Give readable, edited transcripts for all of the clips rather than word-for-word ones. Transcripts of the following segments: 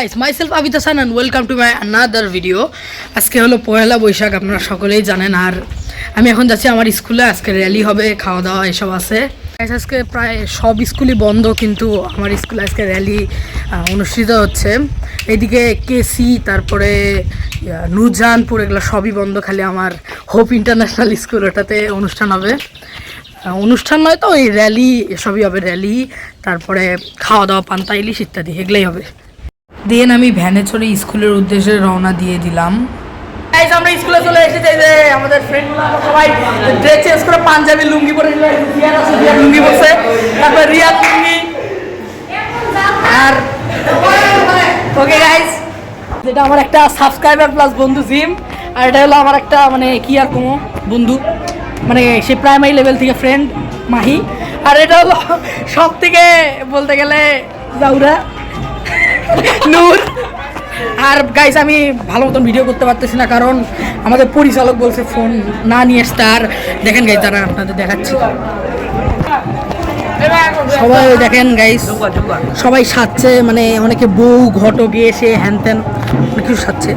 guys, myself Abid Hasan and welcome to my another video. আজকে হলো পয়লা বৈশাখ, আপনারা সকলেই জানেন। আর আমি এখন যাচ্ছি আমার স্কুলে। আজকে র্যালি হবে, খাওয়া দাওয়া এসব আছে। আজকে প্রায় সব স্কুলই বন্ধ, কিন্তু আমার স্কুলে আজকে র্যালি অনুষ্ঠিত হচ্ছে। এইদিকে কেসি, তারপরে নূরজাহানপুর, এগুলো সবই বন্ধ। খালি আমার হোপ ইন্টারন্যাশনাল স্কুল, ওটাতে অনুষ্ঠান হবে। অনুষ্ঠান নয় তো, ওই র্যালি এসবই হবে। র্যালি, তারপরে খাওয়া দাওয়া, পান্তা ইলিশ ইত্যাদি এগুলোই হবে। দেন আমি ভ্যানে চড়ে স্কুলের উদ্দেশ্যে রওনা দিয়ে দিলাম। আমরা স্কুলে চলে এসেছি। যে আমাদের ফ্রেন্ডগুলো সবাই ড্রেস চেঞ্জ করে পাঞ্জাবি লুঙ্গি পরে, রিয়াদ লুঙ্গি পরছে, তারপর রিয়াদ লুঙ্গি। আর ওকে গাইস, যেটা আমার একটা সাবস্ক্রাইবার প্লাস বন্ধু জিম, আর এটা হলো আমার একটা মানে কি আর কোনো বন্ধু, মানে সে প্রাইমারি লেভেল থেকে ফ্রেন্ড মাহি। আর এটা হলো সব থেকে বলতে গেলে জাউরা নূর। আর গাইস, আমি ভালো মতন ভিডিও করতে পারতেছি না, কারণ আমাদের পরিচালক বলছে ফোন না নিয়ে আসতে। আর দেখেন গাইস, তারা আপনাদের দেখাচ্ছি, সবাই দেখেন গাইস, সবাই সাজছে, মানে অনেকে বউ ঘটক এসে হ্যান ত্যান অনেক কিছু সাজছে।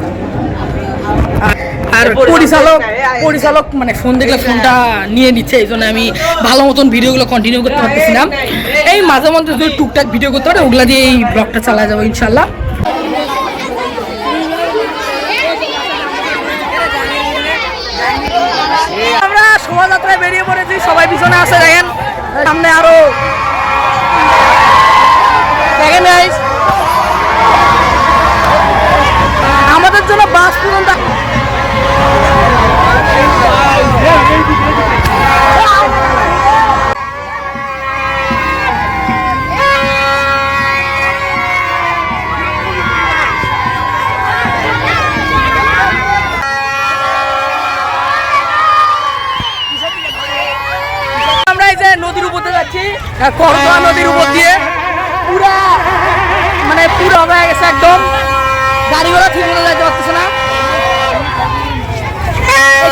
আর পরিচালক মানে ফোন দেখলে ফোনটা নিয়ে নিচ্ছে, এই জন্য আমি ভালো মতন ভিডিওগুলো কন্টিনিউ করতে পারতেছি না। এই মাঝে মধ্যে যদি টুকটাক ভিডিও করতে পারে, ওগুলা দিয়ে এই ব্লগটা চালা যাবো ইনশাল্লাহ। আমরা শোভাযাত্রায় বেরিয়ে পড়েছি, সবাই পিছনে আছে। দেখেন সামনে আরো দেখেন গাইস, আমাদের জন্য বাস পর্যন্ত। নদীর উপর দিয়ে যাচ্ছি, করতোয়া নদীর উপর দিয়ে। পুরা মানে পুরো হয়ে গেছে একদম, গাড়ি ঘোড়া ঠিক মতো যাইতে পারতেছে না।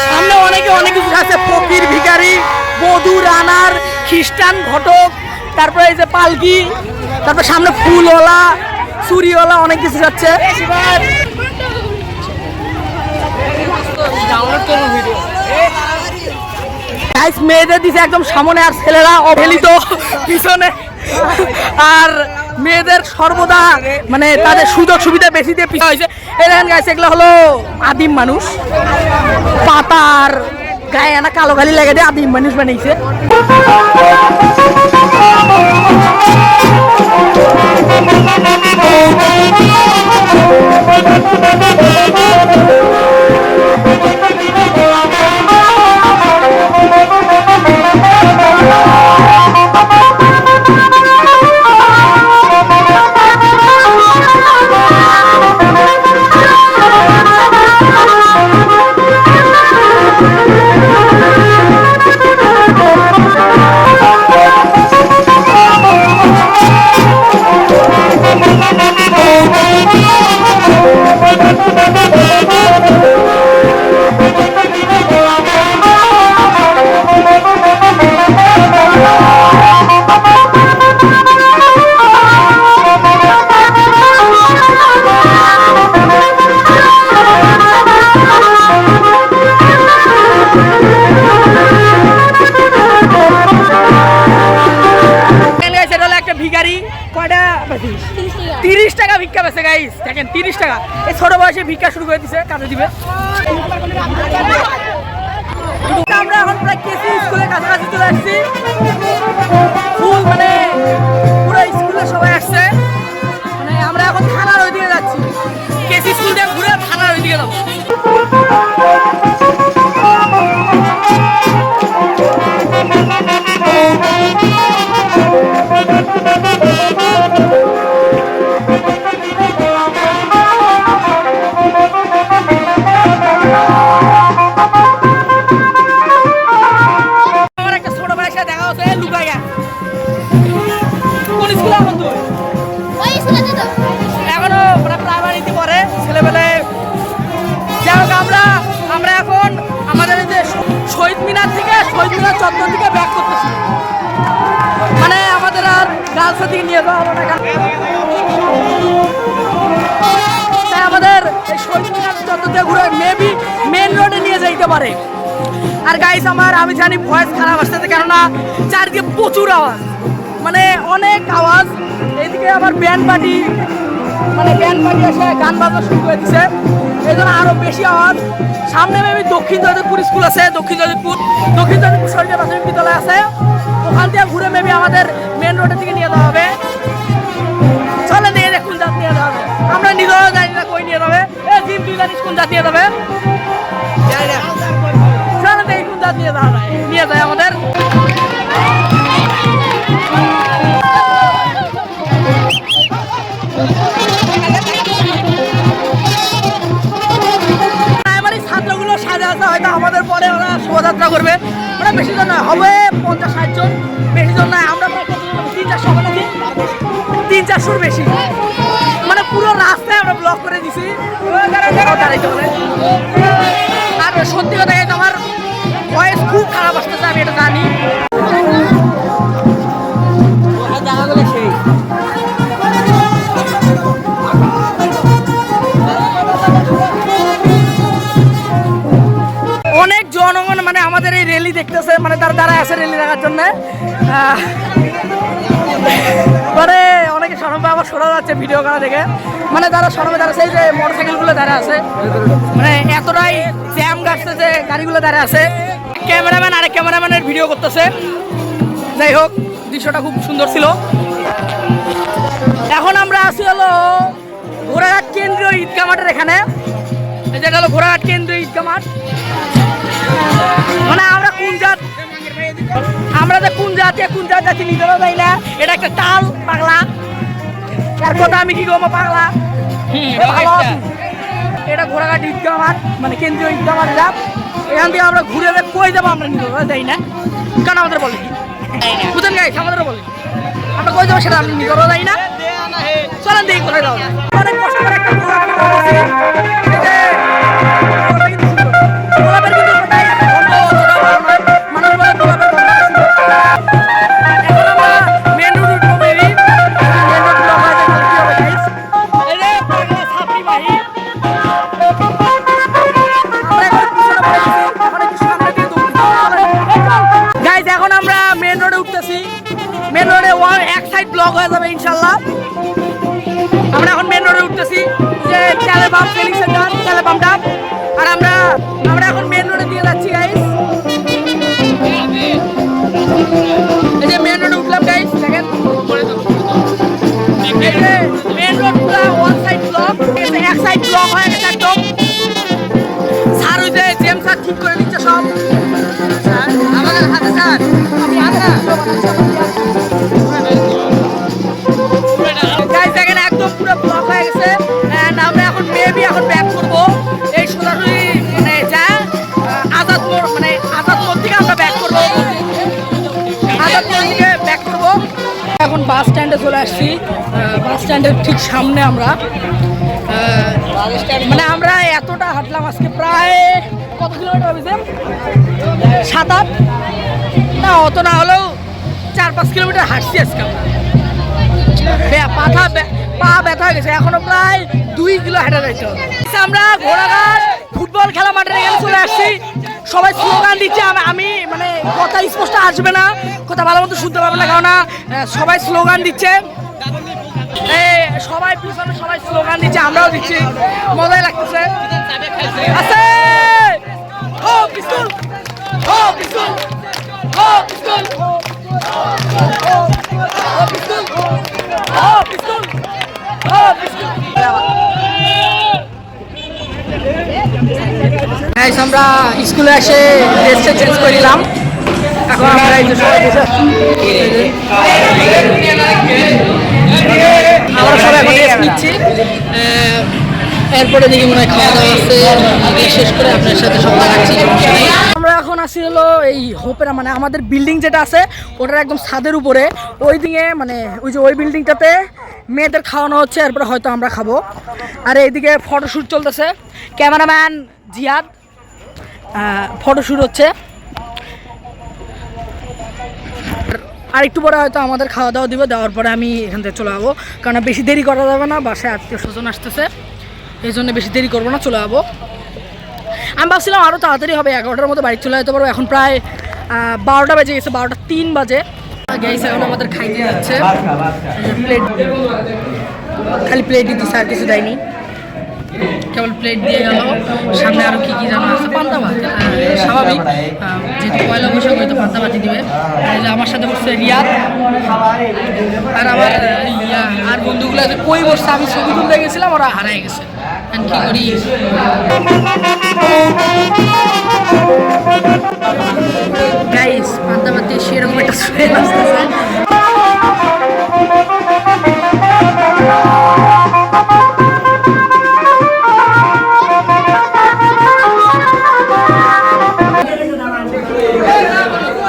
সামনে অনেক কিছু আছে, ফকির, ভিখারি, বধূ, রানার, খ্রিস্টান, ঘটক, তারপরে এই যে পালকি, তারপর সামনে ফুলওয়ালা, চুরিওয়ালা, অনেক কিছু যাচ্ছে। মেয়েদের দিছে একদম সামনে, আর ছেলেরা অবহেলিত পিছনে। আর মেয়েদের সর্বদা মানে তাদের সুযোগ সুবিধা বেশি দিয়ে পিছনে হয়েছে। এখানে গাইছে, এগুলো হলো আদিম মানুষ, পাতার গায়ে আনা কালো গালি লেগে দিয়ে আদিম মানুষ বানিয়েছে। ভিখারি কয়টা 30 টাকা ভিক্ষা পেয়েছে গাইস। দেখেন 30 টাকা, এই ছোট বয়সে ভিক্ষা শুরু করে দিছে, কাজে দিবে। আমরা এখন প্রায় কেসি স্কুলের কাছাকাছি চলে আসছি। ফুল মানে পুরো স্কুলে সবাই আসছে, মানে আমরা এখন থানার ওইদিকে যাচ্ছি। কেসি স্কুল দিয়ে ঘুরে থানার ওইদিকে যাবো। এখনো প্রাইমারিতে পড়ে ছেলেবেলে। যাই হোক, আমরা এখন আমাদের যে শহীদ মিনার থেকে, শহীদ মিনার চত্বর থেকে ব্যাক করতেছি। মানে আমাদের আর গার্লসের দিকে নিয়ে যাওয়া হবে না। এই শহীদমিনার চত্বর দিয়ে ঘুরে মেবি মেন রোডে নিয়ে যাইতে পারে। আর গাইস আমি জানি ভয়েস খারাপ আসতেছে, কেননা চারদিকে প্রচুর আওয়াজ, মানে অনেক আওয়াজ। এইদিকে আবার ব্যান্ড পার্টি এসে গান বাজনা শুরু করে দিছে, এই জন্য আরো বেশি আওয়াজ। সামনে মেবি দক্ষিণ জয়দেবপুর স্কুল আছে, দক্ষিণ জয়দেবপুর সরকারি প্রাথমিক বিদ্যালয় আছে, ওখান থেকে ঘুরে মেবি আমাদের মেন রোডের দিকে নিয়ে যাওয়া হবে। চলে নিয়ে যে কোন জাত নিয়ে যাওয়া হবে, আমরা নিজেও জানি না কই নিয়ে যাবে। জিম তুই জানিস কোন জাত নিয়ে যাবে? চলে দেখি কোন জাত নিয়ে যাওয়া যায়, নিয়ে যায় আমাদের। ছাত্রগুলো সাজা আছে, হয়তো আমাদের পরে ওরা শোভাযাত্রা করবে, মানে বেশি জন নয়, হবে 50-60 জন, বেশি জন নয়। আমরা প্রায় 300-400 হবে নাকি, 300-400 বেশি, মানে পুরো রাস্তায় আমরা ব্লক করে দিছি দাঁড়াইতে বলে। আর সত্যি কথা আমার ভয়েস খুব খারাপ আসতেছে, আমি এটা জানি। সেই অনেক জনগণ মানে আমাদের এই র্যালি দেখতেছে, মানে তার দ্বারা আছে র্যালি দেখার জন্য। মানে অনেকে সরমে আবার শোনা যাচ্ছে ভিডিও করা দেখে, মানে তারা সরমে দাঁড়াচ্ছে, এই যে মোটরসাইকেলগুলো দাঁড়া আছে, মানে এতটাই জ্যাম গাড়ছে যে গাড়িগুলো দাঁড়া আছে। ক্যামেরাম্যান আরেক ক্যামেরাম্যানের ভিডিও করতেছে। যাই হোক, দৃশ্যটা খুব সুন্দর ছিল। এখন আমরা আছি হলো ঘোড়াঘাট কেন্দ্রীয় ঈদগাহ মাঠের এখানে, যেটা হলো ঘোড়াঘাট কেন্দ্রীয় ঈদগাহ মাঠ। মানে আমরা যে কোন জাত যাচ্ছি নিজেরও যাই না, এটা একটা টাল পাগলা, তার কথা আমি কি করবো পাগলা। এটা ঘোড়াঘাট ঈদগাহ মাঠ, মানে কেন্দ্রীয় ঈদগাহ মাঠ। এখান থেকে আমরা ঘুরে কই যাবো আমরা নিজেরা যাই না, কারণ আমাদের বলে বুঝেন গাইস, আমাদেরও বলে আমরা কই যাবো সেটা আমি নিজেরও যাই না। চলেন দেখি কোথায় যাবো। অনেক কষ্ট করে একটা মেন রোডে এক সাইড ব্লক হয়ে যাবে ইনশাল্লাহ। আমরা এখন মেন রোডে উঠতেছি, যে তেলের পাম্প ট্রেনিং সেন্টার, তেলের পাম্পটা। আর আমরা এখন মেন রোডে দিয়ে যাচ্ছি গাইস। এই যে মেন রোডে উঠলাম গাইস, দেখেন মেন রোড পুরো ওয়ান সাইড ব্লক, এক সাইড ব্লক হয়ে গেছে একদম। স্যার ওই যে জেম স্যার ঠিক করে দিচ্ছে সব, আমাদের হাতে স্যার আমি আনা দেখেন একদম পুরো ব্লক হয়ে গেছে। আমরা এখন মেবি ব্যাক করবো এই সোজাসুজি, মানে যা আজাদ মোড়, মানে আজাদ মোড় থেকে আমরা ব্যাক করবো, আজাদ মোড় থেকে ব্যাক করবো। এখন বাস স্ট্যান্ডে চলে আসছি, বাস স্ট্যান্ডের ঠিক সামনে আমরা। মানে আমরা এতটা হাঁটলাম আজকে, প্রায় কত কিলোমিটার হবে? 7-8 না, অত না হলেও 4-5 কিলোমিটার হাঁটছি আজকে আমরা। পা ব্যথা হয়ে গেছে, এখনো প্রায় 2 কিলো হেঁটে যাইতে হবে। আমরা ঘোড়াঘাট ফুটবল খেলা মাঠের এখানে চলে আসছি, সবাই স্লোগান দিচ্ছে। আমি মানে কথা স্পষ্ট আসবে না, কথা ভালো মতো শুনতে পারবে না, কারণ সবাই স্লোগান দিচ্ছে। সবাই পিছনে সবাই স্লোগান দিচ্ছে, আমরাও দিচ্ছি, মজাই লাগতেছে। আছে ও পিস্তল, ও পিস্তল, ও পিস্তল, ও পিস্তল, ও পিস্তল, ও পিস্তল। আমরা স্কুলে এসে ড্রেসটা চেঞ্জ করে নিলাম, এখন আমরা এই যে সবাই বসে আছি, আমরা সবাই এখন রেস্ট নিচ্ছি। এরপরে দেখি মনে হয় খাওয়া দাওয়া আছে, শেষ করে আপনার সাথে সব দেখাচ্ছি। আমরা এখন আসি হলো এই হোপেরা, মানে আমাদের বিল্ডিং যেটা আছে ওটার একদম ছাদের উপরে, ওই দিকে মানে ওই যে ওই বিল্ডিংটাতে মেয়েদের খাওয়ানো হচ্ছে, এরপরে হয়তো আমরা খাবো। আর এইদিকে ফটোশ্যুট চলতেছে, ক্যামেরাম্যান জিয়াদ, ফটোশ্যুট হচ্ছে। আর একটু পরে হয়তো আমাদের খাওয়া দাওয়া দিবে, দেওয়ার পরে আমি এখান থেকে চলে যাবো, কারণ বেশি দেরি করা যাবে না, বাসায় আত্মীয় স্বজন আসতেছে। এই জন্য বেশি দেরি করবো না, চলে যাবো। আমি ভাবছিলাম আরও তাড়াতাড়ি হবে, 11টার মতো বাড়ি চলে যেতে পারবো। এখন প্রায় 12টা বেজে গেছে, 12:03 বাজে। গ্যাস এখন আমাদের খাইতে যাচ্ছে, প্লেট খালি প্লেটই দিচ্ছে, আর কিছু দেয়নি, কেবল প্লেট দিয়ে গেল। সামনে আরও কী কী জানা আছে, পান্তা ভাত স্বাভাবিক, যেহেতু পয়লা বৈশাখ হয়তো পান্তা ভাতই দিবে। আমার সাথে বসছে রিয়াদ আর আমার আর বন্ধুগুলো কই বসছে, আমি ছবি তুলতে গেছিলাম, ওরা হারাই গেছে। কি করি গাইস, পান্তা ভাত দিয়ে সেরকম একটা স্মেল আসতেছে।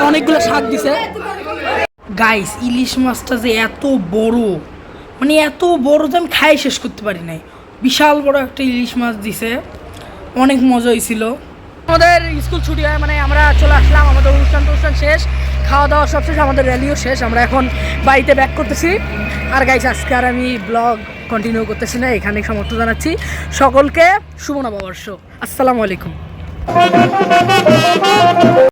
অনেকগুলো শাক দিছে গাইস। ইলিশ মাছটা যে এত বড়, মানে এত বড় যে আমি খাই শেষ করতে পারি নাই। বিশাল বড় একটা ইলিশ মাছ দিছে, অনেক মজা হয়েছিল। আমাদের স্কুল ছুটি হয়, মানে আমরা চলে আসলাম, আমাদের অনুষ্ঠান শেষ, খাওয়া দাওয়া সব শেষ, আমাদের র্যালিও শেষ। আমরা এখন বাড়িতে ব্যাক করতেছি। আর গাইস, আজকে আর আমি ব্লগ কন্টিনিউ করতেছি না, এখানে সমাপ্ত জানাচ্ছি। সকলকে শুভ নববর্ষ, আসসালামু আলাইকুম।